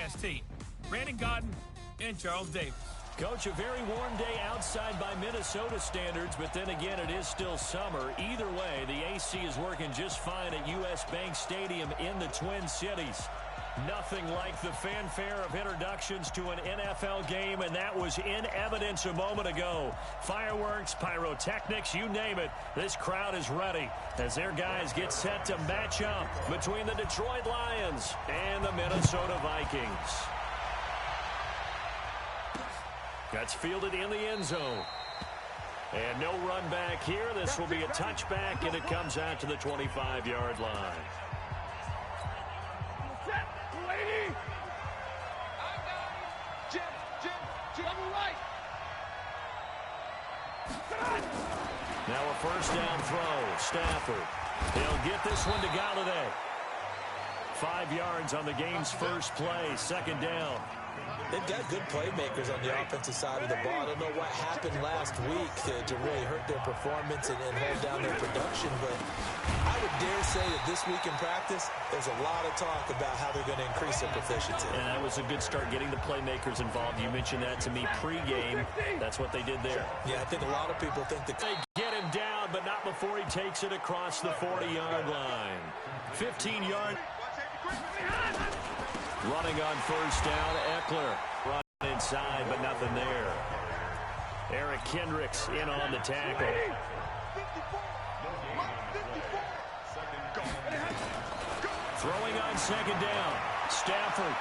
broadcast team, Brandon Godden and Charles Davis. Coach, a very warm day outside by Minnesota standards, but then again, it is still summer. Either way, the AC is working just fine at U.S. Bank Stadium in the Twin Cities. Nothing like the fanfare of introductions to an NFL game, and that was in evidence a moment ago. Fireworks, pyrotechnics, you name it. This crowd is ready as their guys get set to match up between the Detroit Lions and the Minnesota Vikings. That's fielded in the end zone. And no run back here. This will be a touchback, and it comes out to the 25-yard line. Now a first down throw. Stafford. He'll get this one to Galladay. 5 yards on the game's first play. Second down. They've got good playmakers on the offensive side of the ball. I don't know what happened last week to really hurt their performance and hold down their production, but I would dare say that this week in practice, there's a lot of talk about how they're going to increase their proficiency. And that was a good start, getting the playmakers involved. You mentioned that to me pregame. That's what they did there. Yeah, I think a lot of people think that they get him down, but not before he takes it across the 40-yard line. 15-yard. Running on first down, Eckler. Run inside, but nothing there. Eric Kendricks in on the tackle. Throwing on second down. Stafford.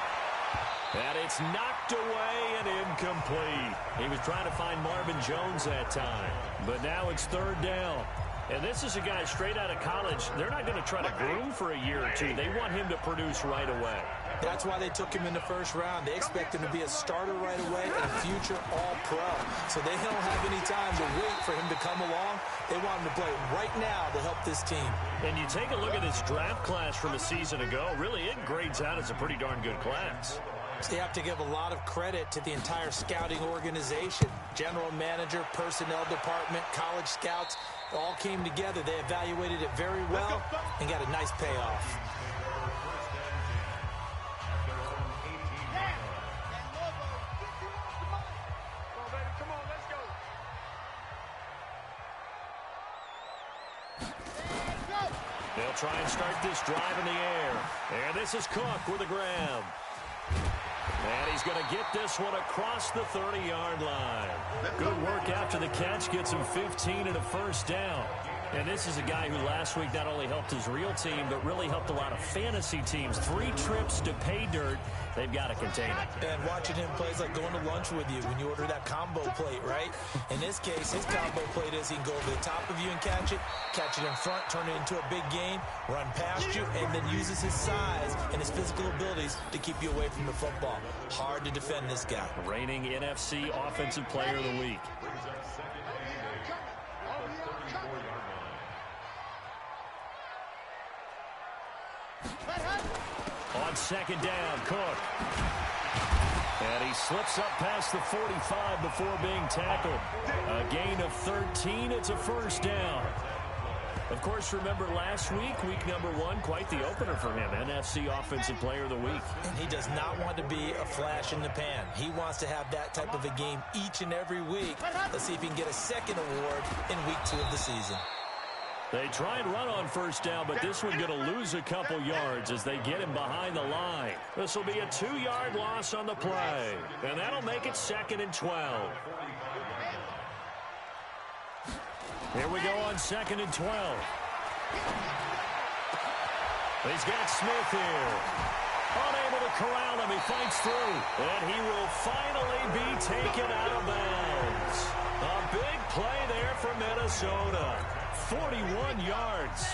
And it's knocked away and incomplete. He was trying to find Marvin Jones that time. But now it's third down. And this is a guy straight out of college. They're not going to try to groom for a year or two. They want him to produce right away. That's why they took him in the first round. They expect him to be a starter right away and a future all-pro. So they don't have any time to wait for him to come along. They want him to play right now to help this team. And you take a look at this draft class from a season ago. Really, it grades out as a pretty darn good class. They have to give a lot of credit to the entire scouting organization. General manager, personnel department, college scouts, all came together. They evaluated it very well and got a nice payoff. They'll try and start this drive in the air. And this is Cook with a grab. And he's going to get this one across the 30-yard line. Good work after the catch. Gets him 15 and a first down. And this is a guy who last week not only helped his real team, but really helped a lot of fantasy teams. 3 trips to pay dirt. They've got to contain it. And watching him play is like going to lunch with you when you order that combo plate, right? In this case, his combo plate is he can go over the top of you and catch it in front, turn it into a big gain, run past you, and then uses his size and his physical abilities to keep you away from the football. Hard to defend this guy. Reigning NFC Offensive Player of the Week. On second down, Cook. And he slips up past the 45 before being tackled. A gain of 13. It's a first down. Of course, remember last week, week number 1, quite the opener for him. NFC Offensive Player of the Week. And he does not want to be a flash in the pan. He wants to have that type of a game each and every week. Let's see if he can get a second award in week 2 of the season. They try and run on first down, but this one going to lose a couple yards as they get him behind the line. This will be a 2-yard loss on the play, and that'll make it second and 12. Here we go on second and 12. He's got Smith here. Unable to corral him. He fights through, and he will finally be taken out of bounds. A big play there for Minnesota. 41 yards.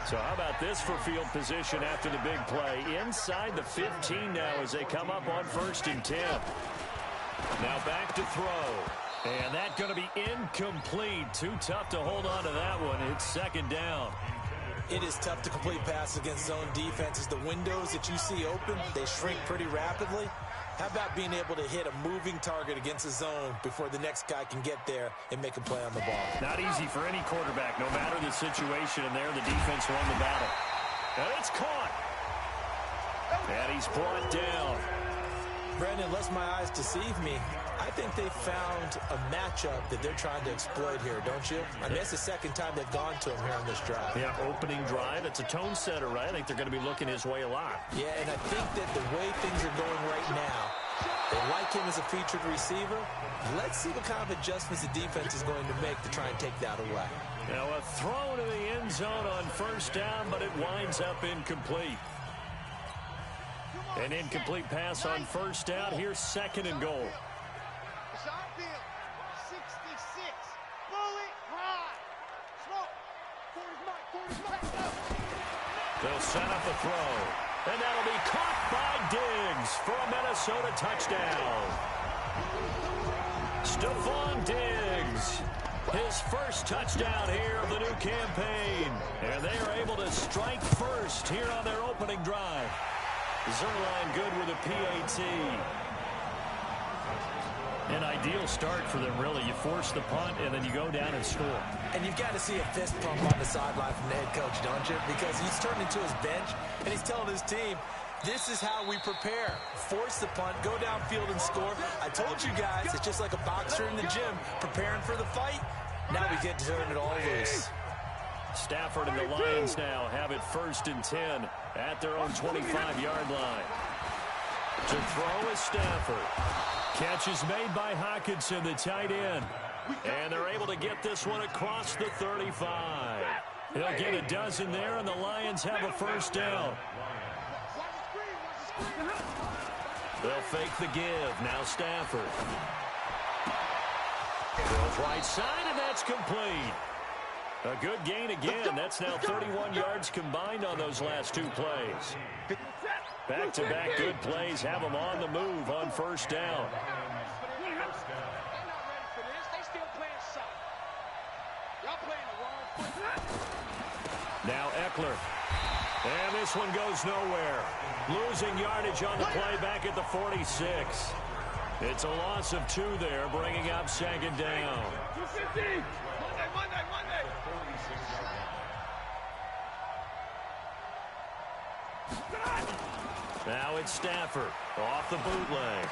So how about this for field position after the big play? Inside the 15 now as they come up on first and 10. Now back to throw. And that's going to be incomplete. Too tough to hold on to that one. It's second down. It is tough to complete passes against zone defenses. The windows that you see open, they shrink pretty rapidly. How about being able to hit a moving target against a zone before the next guy can get there and make a play on the ball? Not easy for any quarterback, no matter the situation, and there the defense won the battle. And it's caught. And he's brought down. Brandon, unless my eyes deceive me, I think they found a matchup that they're trying to exploit here, don't you? I mean, that's the second time they've gone to him here on this drive. Yeah, opening drive. It's a tone setter, right? I think they're going to be looking his way a lot. Yeah, and I think that the way things are going right now, they like him as a featured receiver. Let's see what kind of adjustments the defense is going to make to try and take that away. Now a throw to the end zone on first down, but it winds up incomplete. An incomplete pass on first down. Here's second and goal. It's our field. 66. Bullet high. Smoke. Quarter's mark. They'll set up the throw. And that'll be caught by Diggs for a Minnesota touchdown. Stephon Diggs, his first touchdown here of the new campaign. And they are able to strike first here on their opening drive. Zerline good with a PAT. An ideal start for them, really. You force the punt, and then you go down and score. And you've got to see a fist pump on the sideline from the head coach, don't you? Because he's turned into his bench, and he's telling his team, this is how we prepare. Force the punt, go downfield and score. I told you guys, it's just like a boxer in the gym preparing for the fight. Now we get to turn it all loose. Stafford and the Lions now have it 1st and 10 at their own 25-yard line. To throw is Stafford. Catch is made by Hockenson, the tight end. And they're able to get this one across the 35. He'll get a dozen there, and the Lions have a first down. They'll fake the give. Now Stafford. Goes right side, and that's complete. A good gain again. That's now 31 yards combined on those last two plays. Back-to-back good plays have them on the move on first down. Now Eckler. And this one goes nowhere. Losing yardage on the play back at the 46. It's a loss of 2 there, bringing up second down. Now it's Stafford off the bootleg.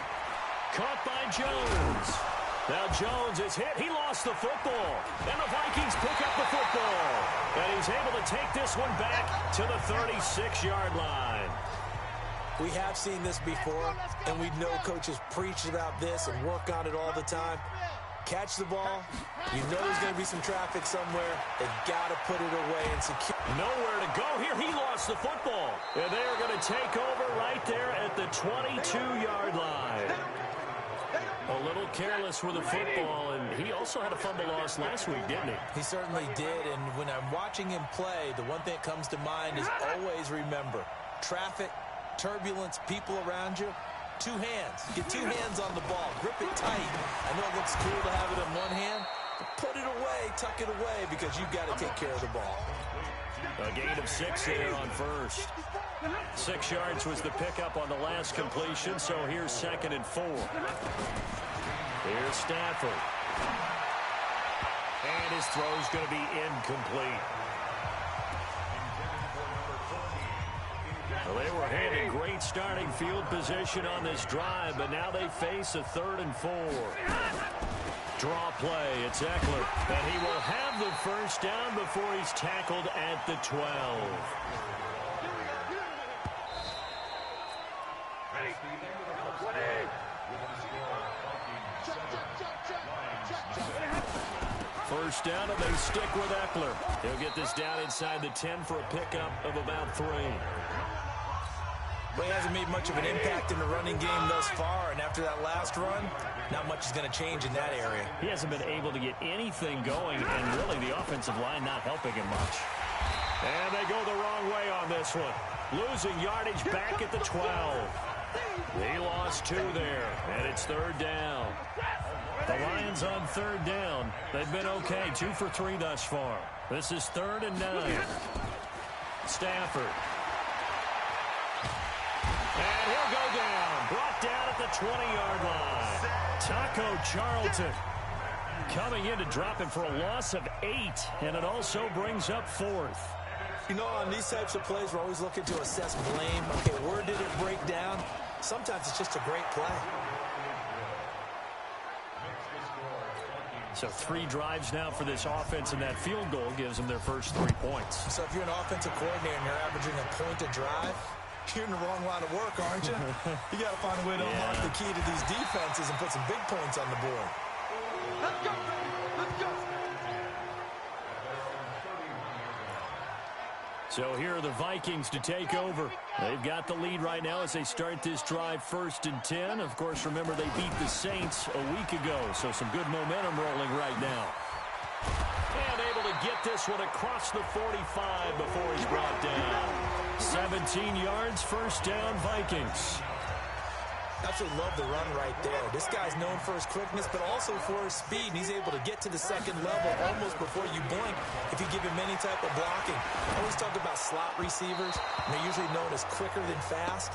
Caught by Jones. Now Jones is hit. He lost the football. And the Vikings pick up the football. And he's able to take this one back to the 36-yard line. We have seen this before, and we know coaches preach about this and work on it all the time. Catch the ball. You know there's going to be some traffic somewhere. They've got to put it away and secure. Nowhere to go here. He lost the football. And they are going to take over right there at the 22-yard line. A little careless with the football, and he also had a fumble loss last week, didn't he? He certainly did, and when I'm watching him play, the one thing that comes to mind is always remember, traffic, turbulence, people around you, 2 hands. Get 2 hands on the ball. Grip it tight. I know it looks cool to have it in one hand, but put it away, tuck it away, because you've got to take care of the ball. A gain of 6 there on first. 6 yards was the pickup on the last completion, so here's 2nd and 4. Here's Stafford. And his throw's going to be incomplete. Well, they were handed great starting field position on this drive, but now they face a 3rd and 4. Draw play, it's Eckler, and he will have the first down before he's tackled at the 12. First down, and they stick with Eckler. He'll get this down inside the 10 for a pickup of about 3. Well, he hasn't made much of an impact in the running game thus far, and after that last run, not much is going to change in that area. He hasn't been able to get anything going, and really the offensive line not helping him much. And they go the wrong way on this one. Losing yardage back at the 12. He lost 2 there, and it's 3rd down. The Lions on 3rd down. They've been okay, 2 for 3 thus far. This is 3rd and 9. Stafford. And he'll go down. Brought down at the 20-yard line. Taco Charlton coming in to drop him for a loss of 8, and it also brings up 4th. You know, on these types of plays, we're always looking to assess blame. Okay, where did it break down? Sometimes it's just a great play. So 3 drives now for this offense, and that field goal gives them their first 3 points. So if you're an offensive coordinator and you're averaging a point a drive, you're in the wrong line of work, aren't you? You got to find a way to unlock the key to these defenses and put some big points on the board. Let's go. Let's go. So here are the Vikings to take over. They've got the lead right now as they start this drive 1st and 10. Of course, remember they beat the Saints a week ago, so some good momentum rolling right now. And able to get this one across the 45 before he's brought down. 17 yards, 1st down, Vikings. Absolutely love the run right there. This guy's known for his quickness, but also for his speed. And he's able to get to the 2nd level almost before you blink if you give him any type of blocking. I always talk about slot receivers, and they're usually known as quicker than fast.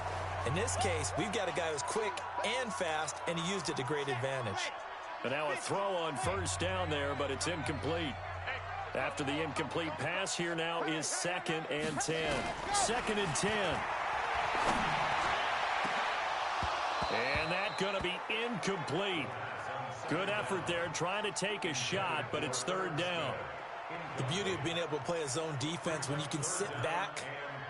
In this case, we've got a guy who's quick and fast, and he used it to great advantage. But now a throw on 1st down there, but it's incomplete. After the incomplete pass, here now is 2nd and 10. 2nd and 10. And that's going to be incomplete. Good effort there, trying to take a shot, but it's 3rd down. The beauty of being able to play a zone defense when you can sit back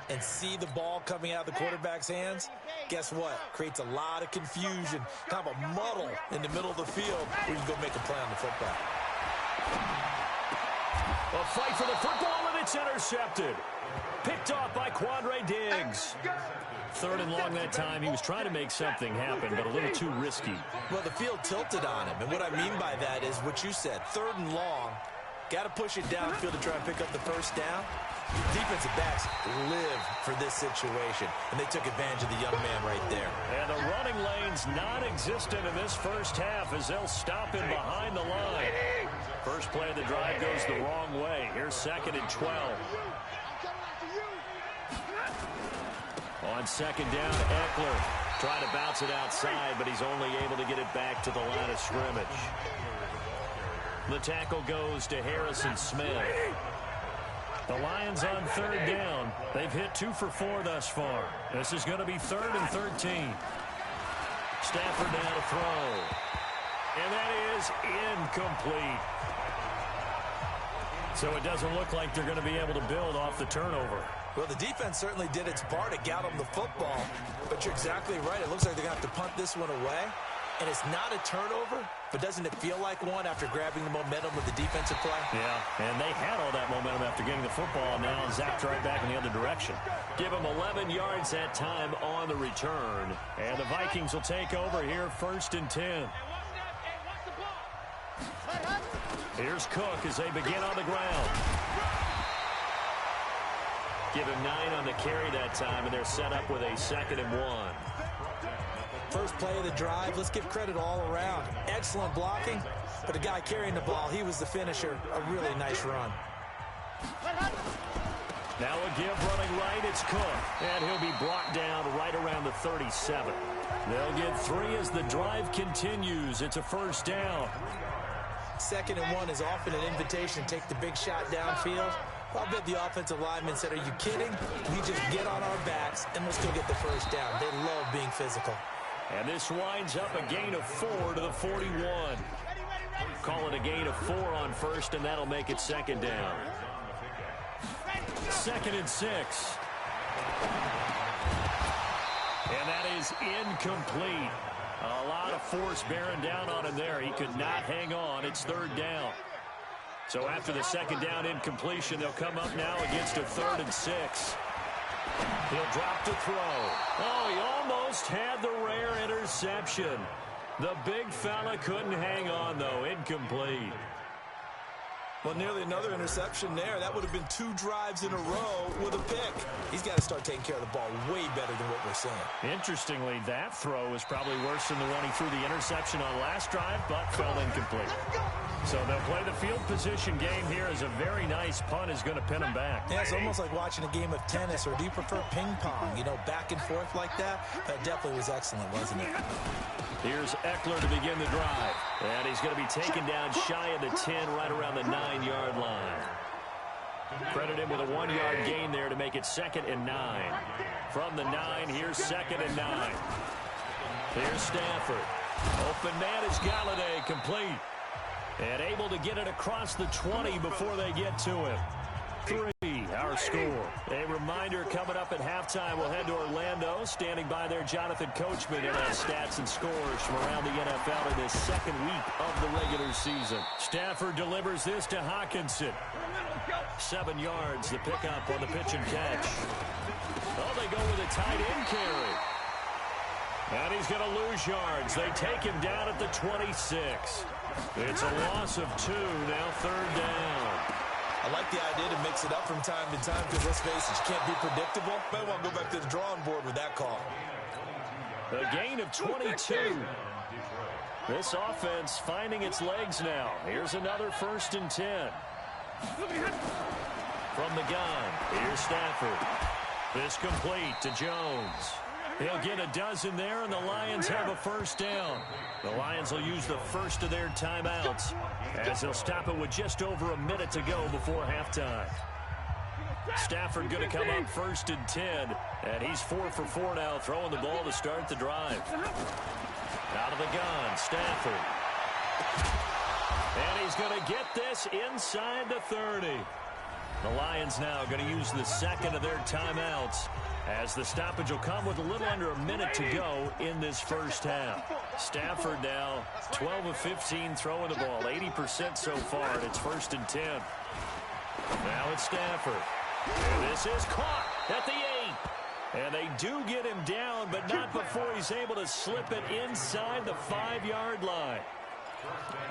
and see the ball coming out of the quarterback's hands, guess what? Creates a lot of confusion, kind of a muddle in the middle of the field where you can go make a play on the football. A fight for the football, and it's intercepted. Picked off by Quandre Diggs. 3rd and long that time. He was trying to make something happen, but a little too risky. Well, the field tilted on him, and what I mean by that is what you said. 3rd and long, got to push it downfield to try and pick up the 1st down. Defensive backs live for this situation, and they took advantage of the young man right there. And the running lane's non-existent in this 1st half as they'll stop him behind the line. First play of the drive goes the wrong way. Here's 2nd and 12. On 2nd down, Eckler trying to bounce it outside, but he's only able to get it back to the line of scrimmage. The tackle goes to Harrison Smith. The Lions on 3rd down. They've hit 2 for 4 thus far. This is going to be 3rd and 13. Stafford now to throw. And that is incomplete. So it doesn't look like they're going to be able to build off the turnover. Well, the defense certainly did its part to get them the football, but you're exactly right. It looks like they're going to have to punt this one away, and it's not a turnover, but doesn't it feel like one after grabbing the momentum with the defensive play? Yeah, and they had all that momentum after getting the football, now zapped right back in the other direction. Give them 11 yards that time on the return, and the Vikings will take over here 1st and 10. Here's Cook as they begin on the ground. Give him 9 on the carry that time, and they're set up with a 2nd and 1. First play of the drive, let's give credit all around. Excellent blocking, but the guy carrying the ball, he was the finisher. A really nice run. Now a give running right, it's Cook, and he'll be brought down right around the 37. They'll get 3 as the drive continues. It's a 1st down. 2nd and 1 is often an invitation to take the big shot downfield. I bet the offensive lineman said, are you kidding? We just get on our backs and let's go get the 1st down. They love being physical. And this winds up a gain of 4 to the 41. Call it a gain of 4 on 1st, and that'll make it 2nd down. 2nd and 6. And that is incomplete. A lot of force bearing down on him there. He could not hang on. It's 3rd down. So after the 2nd down incompletion, they'll come up now against a 3rd and 6. He'll drop to throw. Oh, he almost had the rare interception. The big fella couldn't hang on, though. Incomplete. Well, nearly another interception there. That would have been 2 drives in a row with a pick. He's got to start taking care of the ball way better than what we're seeing. Interestingly, that throw is probably worse than the one he threw the interception on last drive, but fell incomplete. So they'll play the field position game here as a very nice punt is going to pin them back. Yeah, it's almost like watching a game of tennis, or do you prefer ping pong? You know, back and forth like that? That definitely was excellent, wasn't it? Here's Eckler to begin the drive. And he's going to be taken down shy of the 10, right around the 9-yard line. Credit him with a 1-yard gain there to make it 2nd and 9. From the 9, here's 2nd and 9. Here's Stafford. Open man is Galladay, complete. And able to get it across the 20 before they get to him. 3, our score. A reminder coming up at halftime. We'll head to Orlando. Standing by there, Jonathan Coachman in our stats and scores from around the NFL in this second week of the regular season. Stafford delivers this to Hawkinson. 7 yards, the pickup on the pitch and catch. Oh, they go with a tight end carry. And he's going to lose yards. They take him down at the 26. It's a loss of 2, now 3rd down. I like the idea to mix it up from time to time because, let's face it, you can't be predictable. Might want to go back to the drawing board with that call. A gain of 22. This offense finding its legs now. Here's another 1st and 10. From the gun, here's Stafford. This complete to Jones. He'll get a dozen there, and the Lions have a 1st down. The Lions will use the first of their timeouts as they'll stop it with just over a minute to go before halftime. Stafford going to come up 1st and 10, and he's 4 for 4 now, throwing the ball to start the drive. Out of the gun, Stafford. And he's going to get this inside the 30. The Lions now going to use the second of their timeouts as the stoppage will come with a little under a minute to go in this first half. Stafford now 12 of 15 throwing the ball, 80% so far, and it's 1st and 10. Now it's Stafford. And this is caught at the 8. And they do get him down, but not before he's able to slip it inside the 5-yard line.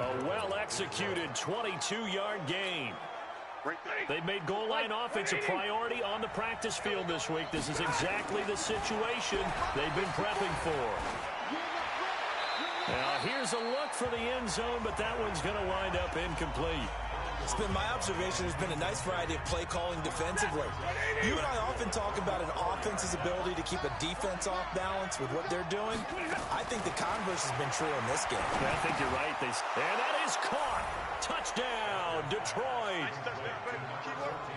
A well-executed 22-yard gain. They've made goal line offense a priority on the practice field this week. This is exactly the situation they've been prepping for. Now, here's a look for the end zone, but that one's going to wind up incomplete. It's been my observation. There's been a nice variety of play calling defensively. You and I often talk about an offense's ability to keep a defense off balance with what they're doing. I think the converse has been true in this game. I think you're right. And that is caught. Touchdown, Detroit.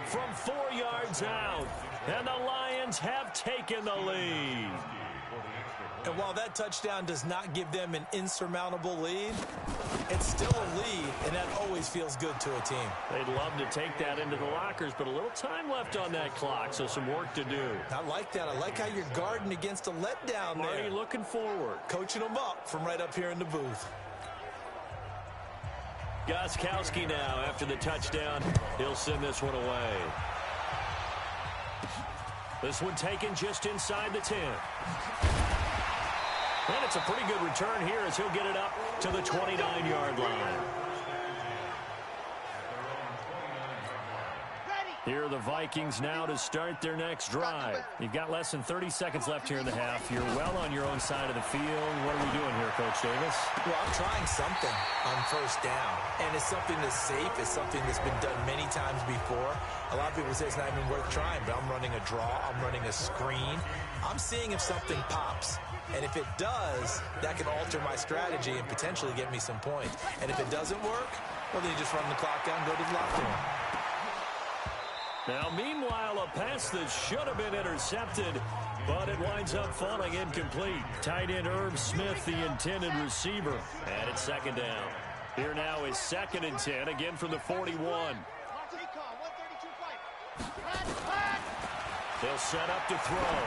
From 4 yards out. And the Lions have taken the lead. And while that touchdown does not give them an insurmountable lead, it's still a lead, and that always feels good to a team. They'd love to take that into the lockers, but a little time left on that clock, so some work to do. I like that. I like how you're guarding against a letdown there. Already looking forward. Coaching them up from right up here in the booth. Gostkowski now after the touchdown. He'll send this one away. This one taken just inside the 10. And it's a pretty good return here as he'll get it up to the 29-yard line. Here are the Vikings now to start their next drive. You've got less than 30 seconds left here in the half. You're well on your own side of the field. What are we doing here, Coach Davis? Well, I'm trying something on 1st down. And it's something that's safe. It's something that's been done many times before. A lot of people say it's not even worth trying, but I'm running a draw. I'm running a screen. I'm seeing if something pops. And if it does, that can alter my strategy and potentially get me some points. And if it doesn't work, well, then you just run the clock down and go to the lockdown. Now, meanwhile, a pass that should have been intercepted, but it winds up falling incomplete. Tight end Irv Smith, the intended receiver. And it's 2nd down. Here now is 2nd and 10, again from the 41. They'll set up to throw.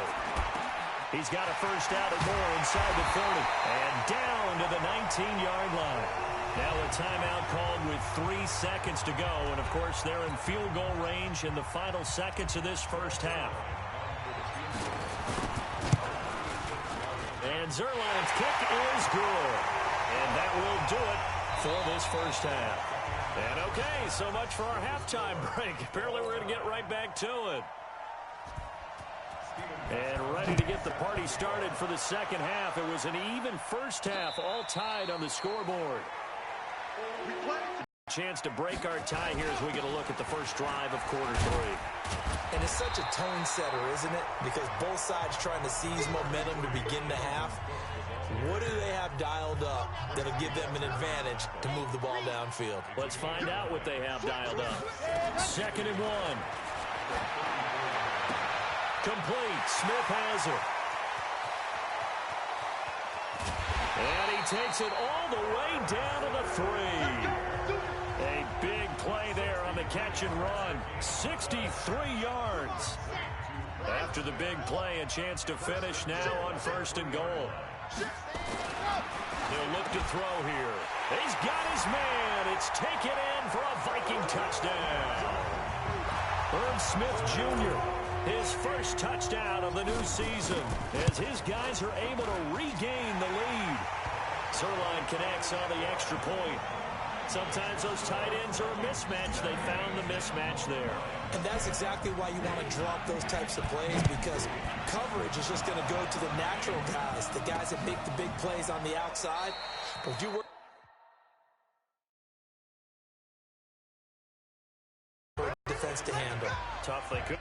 He's got a 1st down and more inside the 30. And down to the 19-yard line. Now a timeout called with 3 seconds to go. And, of course, they're in field goal range in the final seconds of this first half. And Zerline's kick is good. And that will do it for this first half. And, okay, so much for our halftime break. Apparently we're going to get right back to it. And ready to get the party started for the second half. It was an even first half, all tied on the scoreboard. Chance to break our tie here as we get a look at the first drive of quarter 3. And it's such a tone setter, isn't it? Because both sides trying to seize momentum to begin the half. What do they have dialed up that'll give them an advantage to move the ball downfield? Let's find out what they have dialed up. 2nd and 1. Complete. Smith has it. takes it all the way down to the 3. A big play there on the catch and run. 63 yards. After the big play, a chance to finish now on 1st and goal. He'll look to throw here. He's got his man. It's taken in for a Viking touchdown. Herb Smith Jr., his first touchdown of the new season as his guys are able to regain the lead. Zerline connects on the extra point. Sometimes those tight ends are a mismatch. They found the mismatch there. And that's exactly why you want to drop those types of plays, because coverage is just going to go to the natural guys, the guys that make the big plays on the outside. But you work defense to handle. Tough they could.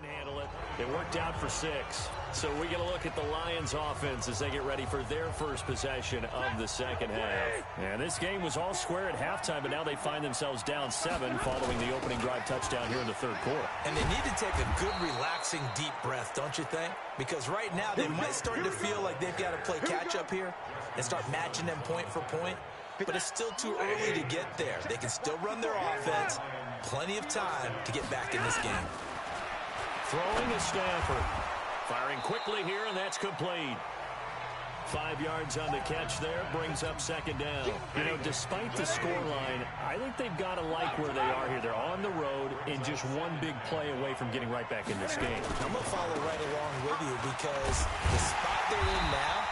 Handle it. They worked out for 6. So we get a look at the Lions offense as they get ready for their first possession of the second half. And this game was all square at halftime, but now they find themselves down 7 following the opening drive touchdown here in the 3rd quarter. And they need to take a good, relaxing, deep breath, don't you think? Because right now they might start to feel like they've got to play catch-up here and start matching them point for point. But it's still too early to get there. They can still run their offense. Plenty of time to get back in this game. Throwing is Stafford. Firing quickly here, and that's complete. 5 yards on the catch there, brings up 2nd down. You know, despite the scoreline, I think they've got to like where they are here. They're on the road and just one big play away from getting right back in this game. I'm going to follow right along with you because the spot they're in now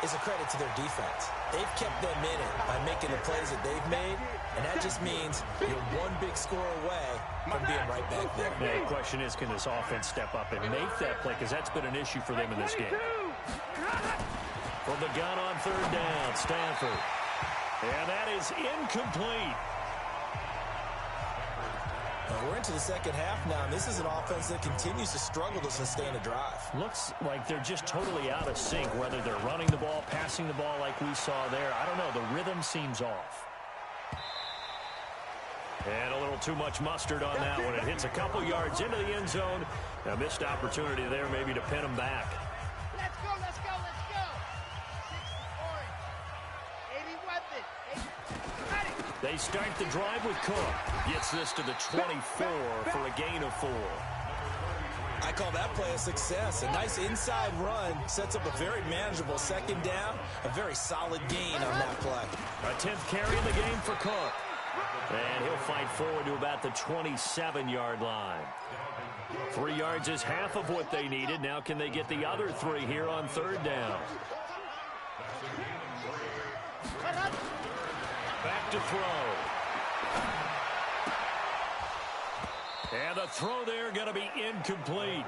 is a credit to their defense. They've kept them in it by making the plays that they've made, and that just means you're one big score away from being right back there. Now, the question is, can this offense step up and make that play? Because that's been an issue for them in this game. From the gun on 3rd down, Stafford. And that is incomplete. We're into the second half now, and this is an offense that continues to struggle to sustain a drive. Looks like they're just totally out of sync, whether they're running the ball, passing the ball like we saw there. I don't know. The rhythm seems off. And a little too much mustard on that one. It hits a couple yards into the end zone. A missed opportunity there maybe to pin them back. Let's go, let's go, let's go. 60 orange. 80 weapon. 80. Ready. They start the drive with Cook. Gets this to the 24 for a gain of 4. I call that play a success. A nice inside run sets up a very manageable 2nd down. A very solid gain on that play. A 10th carry in the game for Cook. And he'll fight forward to about the 27-yard line. 3 yards is half of what they needed. Now can they get the other 3 here on 3rd down? Back to throw. And the throw there going to be incomplete.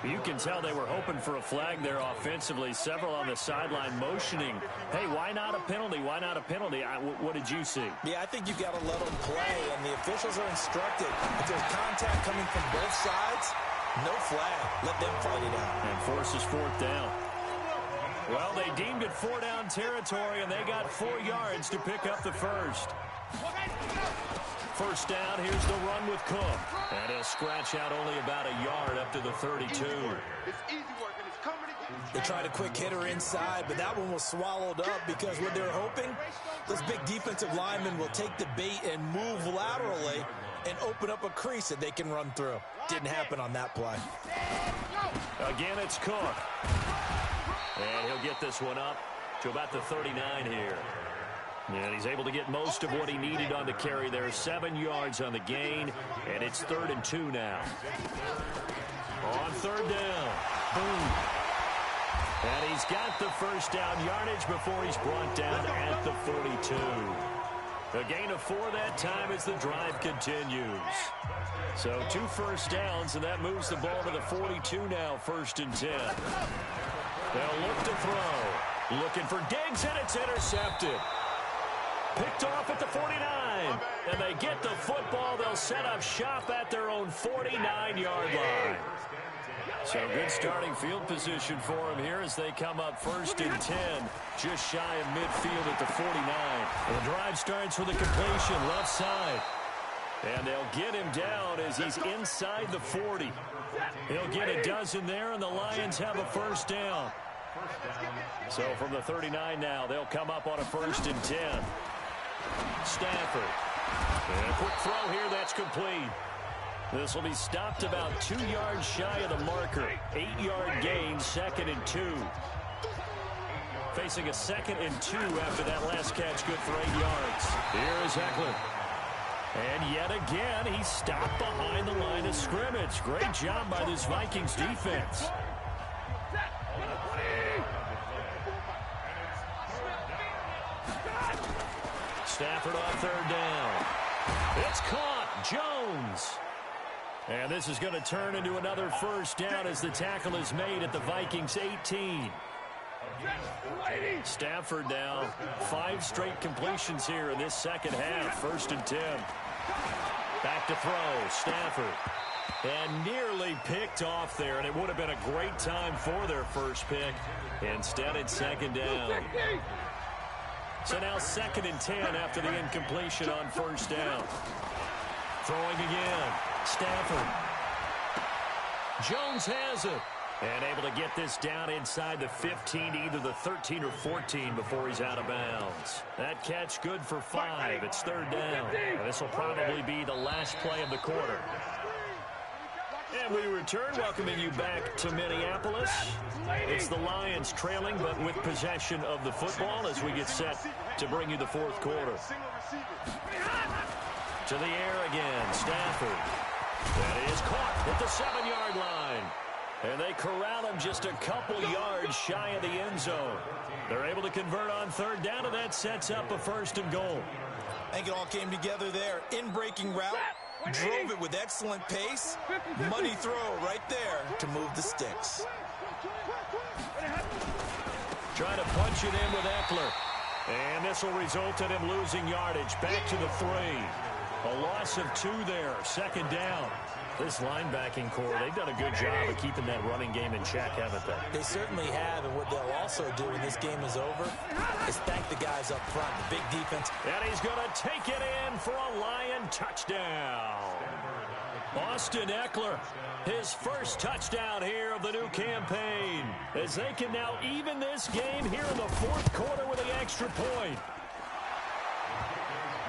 You can tell they were hoping for a flag there offensively. Several on the sideline motioning. Hey, why not a penalty? Why not a penalty? What did you see? Yeah, I think you've got to let them play, and the officials are instructed. If there's contact coming from both sides, no flag. Let them fight it out. And forces 4th down. Well, they deemed it 4-down territory, and they got 4 yards to pick up the first. 1st down, here's the run with Cook. And he'll scratch out only about a yard up to the 32. It's easy work, and it's coming again. They tried a quick hitter inside, but that one was swallowed up because what they're hoping, those big defensive linemen will take the bait and move laterally and open up a crease that they can run through. Didn't happen on that play. Again, it's Cook. And he'll get this one up to about the 39 here. And he's able to get most of what he needed on the carry there. 7 yards on the gain, and it's 3rd and 2 now. On 3rd down. Boom. And he's got the 1st down yardage before he's brought down at the 42. A gain of 4 that time as the drive continues. So 2 first downs, and that moves the ball to the 42 now, 1st and 10. They'll look to throw. Looking for Diggs, and it's intercepted. Picked off at the 49. And they get the football. They'll set up shop at their own 49-yard line. So good starting field position for them here as they come up 1st and 10, just shy of midfield at the 49. And the drive starts with a completion left side. And they'll get him down as he's inside the 40. He'll get a dozen there, and the Lions have a 1st down. So from the 39 now, they'll come up on a 1st and 10. Stafford. And a quick throw here, that's complete. This will be stopped about 2 yards shy of the marker. 8-yard gain, 2nd and 2. Facing a 2nd and 2 after that last catch, good for 8 yards. Here is Eckler. And yet again, he's stopped behind the line of scrimmage. Great job by this Vikings defense. Stafford off 3rd down. It's caught. Jones. And this is going to turn into another 1st down as the tackle is made at the Vikings 18. Stafford now 5 straight completions here in this 2nd half. 1st and 10. Back to throw. Stafford. And nearly picked off there, and it would have been a great time for their 1st pick. Instead, it's 2nd down. So now 2nd and 10 after the incompletion on 1st down. Throwing again. Stafford. Jones has it. And able to get this down inside the 15 to either the 13 or 14 before he's out of bounds. That catch good for 5. It's 3rd down. And this will probably be the last play of the quarter. And we return, welcoming you back to Minneapolis. It's the Lions trailing, but with possession of the football as we get set to bring you the 4th quarter. To the air again, Stafford. That is caught at the 7-yard line. And they corral him just a couple yards shy of the end zone. They're able to convert on 3rd down, and that sets up a 1st and goal. I think it all came together there. In-breaking route, drove it with excellent pace. Money throw right there to move the sticks. Trying to punch it in with Eckler. And this will result in him losing yardage. Back to the 3. A loss of 2 there. 2nd down. This linebacking core, they've done a good job of keeping that running game in check, haven't they? They certainly have, and what they'll also do when this game is over is thank the guys up front, the big defense. And he's going to take it in for a Lion touchdown. Austin Eckler, his 1st touchdown here of the new campaign, as they can now even this game here in the 4th quarter with the extra point.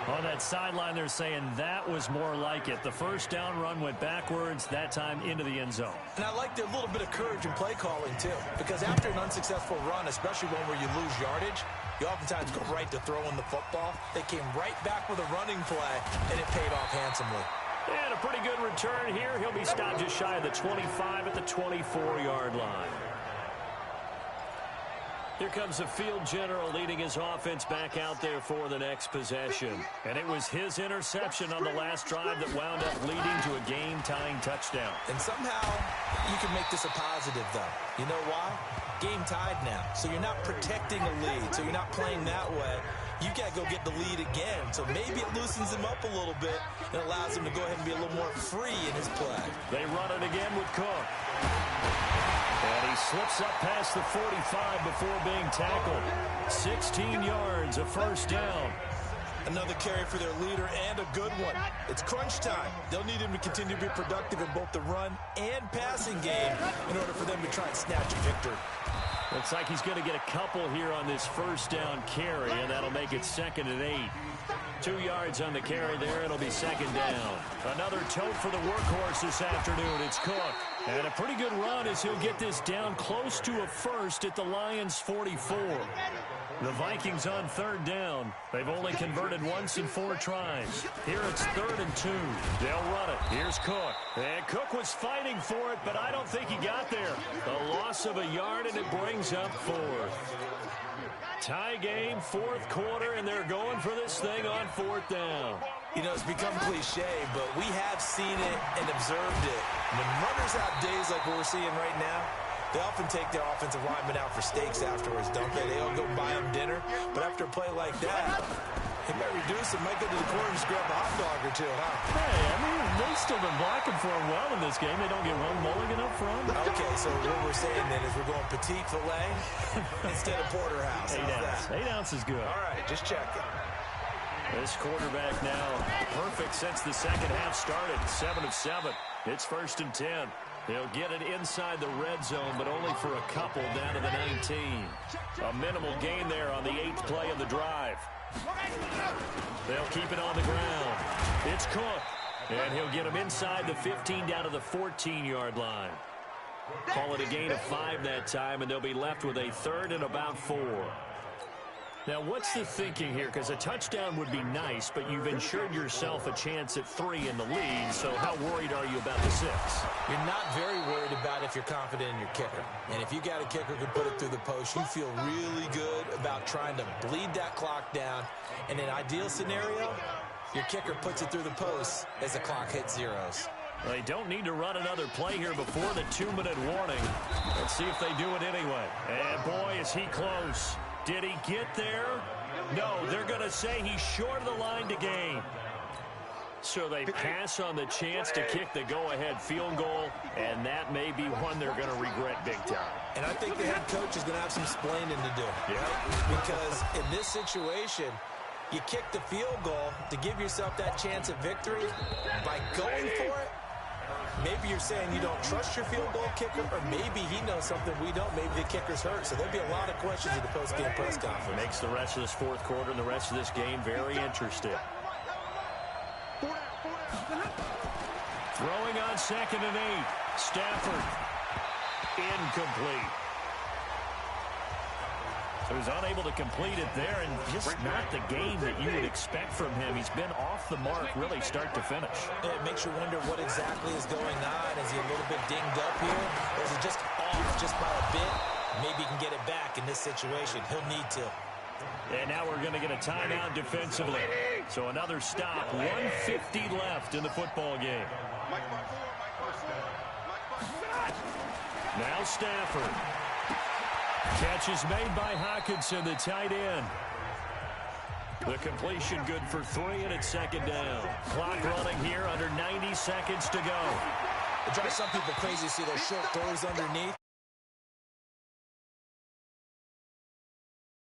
On that sideline, they're saying that was more like it. The 1st down run went backwards, that time into the end zone. And I like their little bit of courage in play calling, too. Because after an unsuccessful run, especially one where you lose yardage, you oftentimes go right to throwing the football. They came right back with a running play, and it paid off handsomely. And a pretty good return here. He'll be stopped just shy of the 25 at the 24-yard line. Here comes the field general leading his offense back out there for the next possession. And it was his interception on the last drive that wound up leading to a game-tying touchdown. And somehow you can make this a positive, though. You know why? Game tied now. So you're not protecting a lead. So you're not playing that way. You got to go get the lead again. So maybe it loosens him up a little bit and allows him to go ahead and be a little more free in his play. They run it again with Cook. And he slips up past the 45 before being tackled. 16 yards, a 1st down. Another carry for their leader and a good one. It's crunch time. They'll need him to continue to be productive in both the run and passing game in order for them to try and snatch a victory. Looks like he's going to get a couple here on this 1st down carry, and that'll make it 2nd and 8. 2 yards on the carry there. It'll be 2nd down. Another tote for the workhorse this afternoon. It's Cook. And a pretty good run as he'll get this down close to a 1st at the Lions' 44. The Vikings on 3rd down. They've only converted once in 4 tries. Here it's 3rd and 2. They'll run it. Here's Cook. And Cook was fighting for it, but I don't think he got there. A loss of a yard, and it brings up 4th. Tie game, 4th quarter, and they're going for this thing on 4th down. You know, it's become cliche, but we have seen it and observed it. When runners have days like what we're seeing right now, they often take their offensive linemen out for steaks afterwards, don't they? They all go buy them dinner. But after a play like that, He might reduce it, might go to the corner and just grab a hot dog or two, huh? Hey, I mean, they've still been blocking for him well in this game. They don't get one mulligan up front. Okay, so what we're saying then is we're going petite filet instead of porterhouse. 8 ounce. 8 ounce is good. All right, just checking. This quarterback now perfect since the second half started. 7 of 7. It's 1st and 10. They'll get it inside the red zone, but only for a couple down to the 19. A minimal gain there on the 8th play of the drive. They'll keep it on the ground. It's Cook, and he'll get him inside the 15 down to the 14-yard line. Call it a gain of 5 that time, and they'll be left with a 3rd and about 4. Now, what's the thinking here? Because a touchdown would be nice, but you've ensured yourself a chance at 3 in the lead, so how worried are you about the 6? You're not very worried about if you're confident in your kicker. And if you got a kicker who can put it through the post, you feel really good about trying to bleed that clock down. In an ideal scenario, your kicker puts it through the post as the clock hits zeros. They don't need to run another play here before the 2-minute warning. Let's see if they do it anyway. And boy, is he close. Did he get there? No, they're going to say he's short of the line to gain. So they pass on the chance to kick the go-ahead field goal, and that may be one they're going to regret big time. And I think the head coach is going to have some explaining to do. Yeah. Right? Because in this situation, you kick the field goal to give yourself that chance at victory. By going for it, maybe you're saying you don't trust your field goal kicker, or maybe he knows something we don't. Maybe the kicker's hurt. So there'll be a lot of questions at the post-game press conference. Makes the rest of this 4th quarter and the rest of this game very interesting. Throwing on 2nd and 8. Stafford. Incomplete. So he's unable to complete it there, and just not the game that you would expect from him. He's been off the mark really start to finish. Yeah, it makes you wonder what exactly is going on. Is he a little bit dinged up here? Or is it just off just by a bit? Maybe he can get it back in this situation. He'll need to. And now we're going to get a timeout defensively. So another stop. 1:50 left in the football game. Now Stafford. Catch is made by Hawkinson, the tight end. The completion good for 3, and it's 2nd down. Clock running here under 90 seconds to go. It drives some people crazy to see those short throws underneath.